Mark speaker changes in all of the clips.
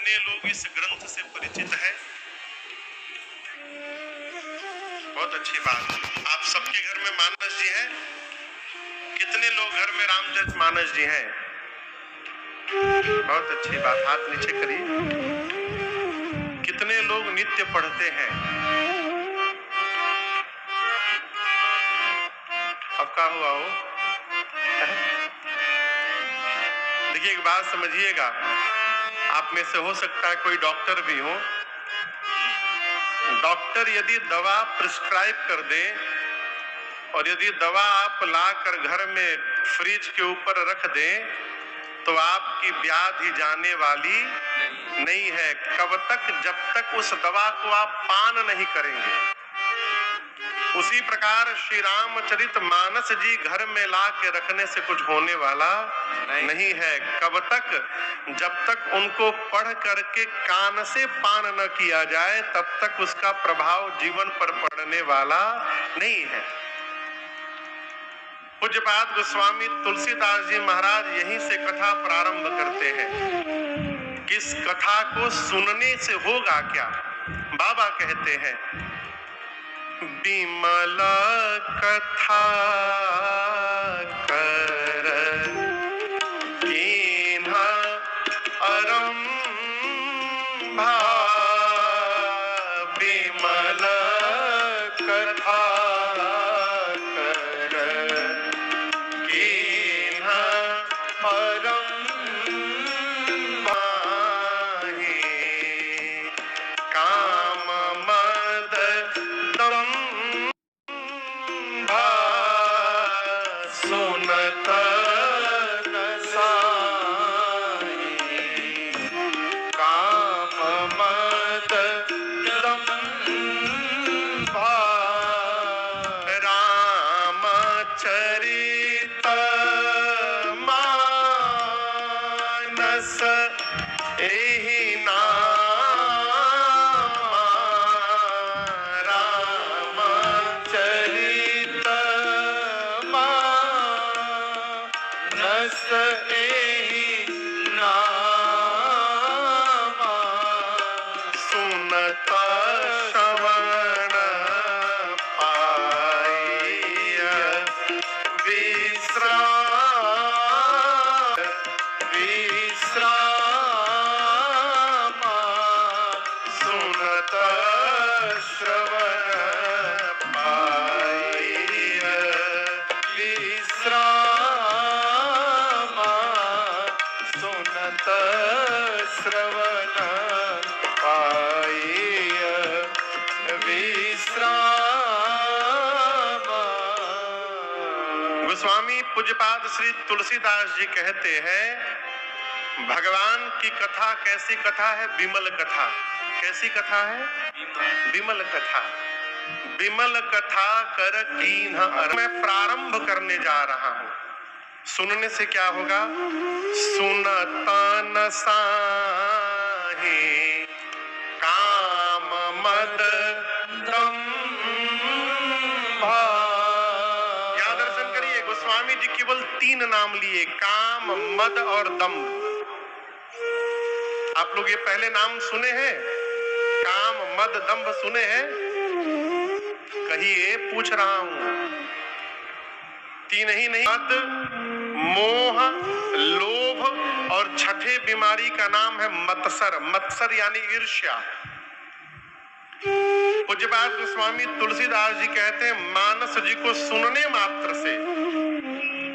Speaker 1: कितने लोग इस ग्रंथ से परिचित हैं? बहुत अच्छी बात। आप सबके घर में मानस जी हैं? कितने लोग घर में रामचरितमानस जी हैं? बहुत अच्छी बात। हाथ नीचे करिए। कितने लोग नित्य पढ़ते हैं? अब क्या हुआ हो? देखिए एक बात समझिएगा, आप में से हो सकता है कोई डॉक्टर भी हो। डॉक्टर यदि दवा प्रिस्क्राइब कर दे और यदि दवा आप लाकर घर में फ्रिज के ऊपर रख दें तो आपकी व्याधि जाने वाली नहीं है। कब तक? जब तक उस दवा को आप पान नहीं करेंगे। उसी प्रकार श्री रामचरितमानस जी घर में ला के रखने से कुछ होने वाला नहीं है। कब तक? जब तक उनको पढ़ करके कान से पान न किया जाए तब तक उसका प्रभाव जीवन पर पड़ने वाला नहीं है। पूज्यपाद गोस्वामी तुलसीदास जी महाराज यहीं से कथा प्रारंभ करते हैं। किस कथा को सुनने से होगा क्या? बाबा कहते हैं, विमल कथा कर कीन्हा अरंभा, विमल कथा कर कीन्हा अरंभा, काम मद सुनत न साई, काम मद दंभा, रामचरित मानस एहि नामा, रामचरित मानस एहि नामा, सुनत श्रवण पाइय विश्राम, विश्राम, सुनत श्रवण पाइय विश्राम, सुनत श्रवण पाइय विश्राम। गोस्वामी पूज्यपाद श्री तुलसीदास जी कहते हैं, भगवान की कथा कैसी कथा है? विमल कथा। कैसी कथा है? विमल कथा। विमल कथा कर कीन्हा अरंभा। मैं प्रारंभ करने जा रहा हूं। सुनने से क्या होगा? सुनत न साहि, काम मद दंभा। यहां दर्शन करिए, गोस्वामी जी केवल 3 नाम लिए, काम, मद और दंभ। आप लोग ये पहले नाम सुने हैं? काम, मद, दंभ सुने हैं? कहिए, पूछ रहा हूं। 3 ही नहीं, मद, मोह, लोभ और छठे बीमारी का नाम है मत्सर। मत्सर यानी ईर्ष्या। पूज्यपाद गोस्वामी तुलसीदास जी कहते हैं, मानस जी को सुनने मात्र से,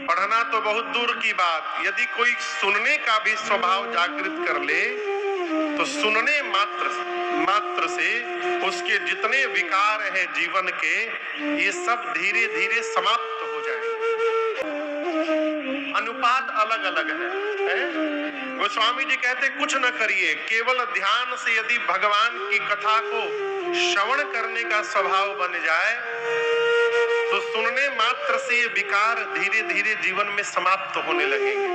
Speaker 1: पढ़ना तो बहुत दूर की बात, यदि कोई सुनने का भी स्वभाव जागृत कर ले तो सुनने मात्र से उसके जितने विकार हैं जीवन के, ये सब धीरे धीरे समाप्त हो जाएंगे। अनुपात अलग अलग है? गोस्वामी जी कहते कुछ न करिए, केवल ध्यान से यदि भगवान की कथा को श्रवण करने का स्वभाव बन जाए तो सुनने मात्र से ये विकार धीरे धीरे जीवन में समाप्त होने लगेंगे।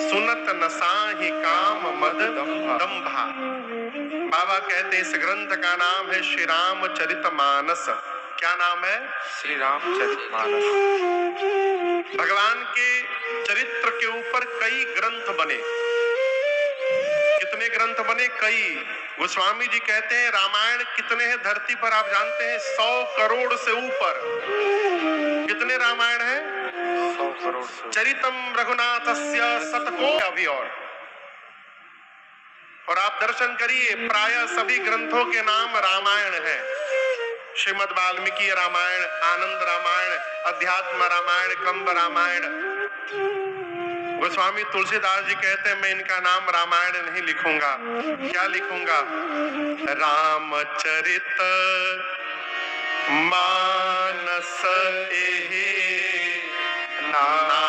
Speaker 1: सुनत न साहि, काम मद दंभा। बाबा कहते हैं इस ग्रंथ का नाम है श्री रामचरितमानस। क्या नाम है? श्री रामचरितमानस। भगवान के चरित्र के ऊपर कई ग्रंथ बने। कितने ग्रंथ बने कई। गोस्वामी जी कहते हैं रामायण कितने हैं धरती पर आप जानते हैं? 100 करोड़ से ऊपर। कितने रामायण हैं?
Speaker 2: 100 करोड़ से।
Speaker 1: चरितम रघुनाथस्य शतको अभी और आप दर्शन करिए, प्रायः सभी ग्रंथों के नाम रामायण है। श्रीमद् वाल्मीकि रामायण, आनंद रामायण, अध्यात्म रामायण, कंब रामायण। गोस्वामी तुलसीदास जी कहते हैं मैं इनका नाम रामायण नहीं लिखूंगा। क्या लिखूंगा? रामचरित मानस एहि नामा।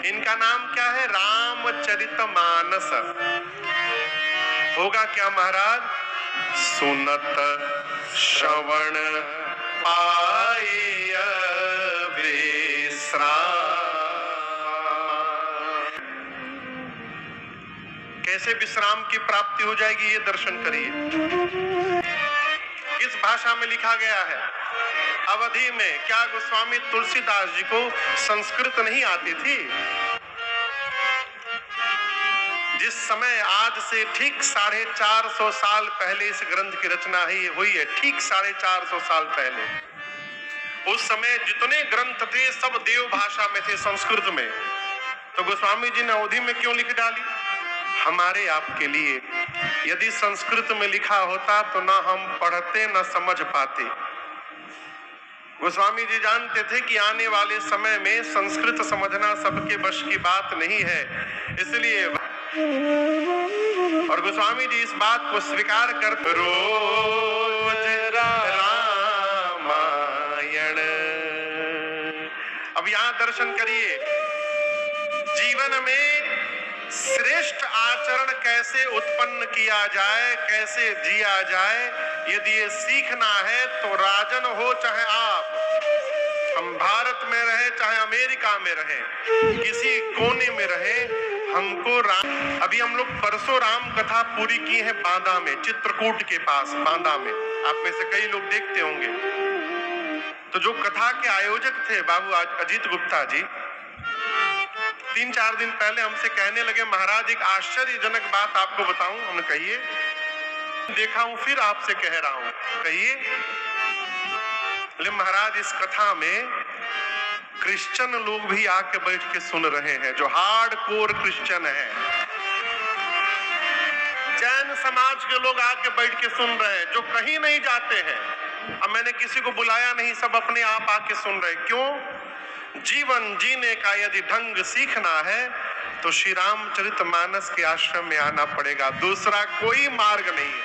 Speaker 1: इनका नाम क्या है? रामचरित मानस। होगा क्या महाराज? सुनत श्रवण पाई विश्राम। कैसे विश्राम की प्राप्ति हो जाएगी ये दर्शन करिए। किस भाषा में लिखा गया है? अवधि में। क्या गोस्वामी तुलसीदास जी को संस्कृत नहीं आती थी? जिस समय आज से ठीक 450 साल पहले इस ग्रंथ की रचना हुई है, ठीक 450 साल पहले, उस समय जितने ग्रंथ थे सब देव भाषा में थे, संस्कृत में। तो गोस्वामी जी ने अवधि में क्यों लिख डाली? हमारे आपके लिए। यदि संस्कृत में लिखा होता तो ना हम पढ़ते ना समझ पाते। गोस्वामी जी जानते थे कि आने वाले समय में संस्कृत समझना सबके बश की बात नहीं है, इसलिए और गोस्वामी जी इस बात को स्वीकार कर रोज रामायण। अब यहां दर्शन करिए, जीवन में श्रेष्ठ आचरण कैसे उत्पन्न किया जाए, कैसे जिया जाए, यदि ये सीखना है तो राजन हो चाहे आप, हम भारत में रहे चाहे अमेरिका में रहे, किसी कोने में रहे, हमको अभी हम लोग परसों राम कथा पूरी की है बांदा में, चित्रकूट के पास बांदा में। आप में से कई लोग देखते होंगे। तो जो कथा के आयोजक थे बाबू अजीत गुप्ता जी, 3-4 दिन पहले हमसे कहने लगे महाराज एक आश्चर्यजनक बात आपको बताऊं। हमने कहिए। देखा हूं फिर आपसे कह रहा हूं, कहिए। ले महाराज इस कथा में क्रिश्चियन लोग भी आके बैठ के सुन रहे हैं, जो हार्डकोर क्रिश्चियन है। जैन समाज के लोग आके बैठ के सुन रहे हैं, जो कहीं नहीं जाते हैं। अब मैंने किसी को बुलाया नहीं, सब अपने आप आके सुन रहे। क्यों? जीवन जीने का यदि ढंग सीखना है तो श्री रामचरितमानस के आश्रम में आना पड़ेगा, दूसरा कोई मार्ग नहीं है।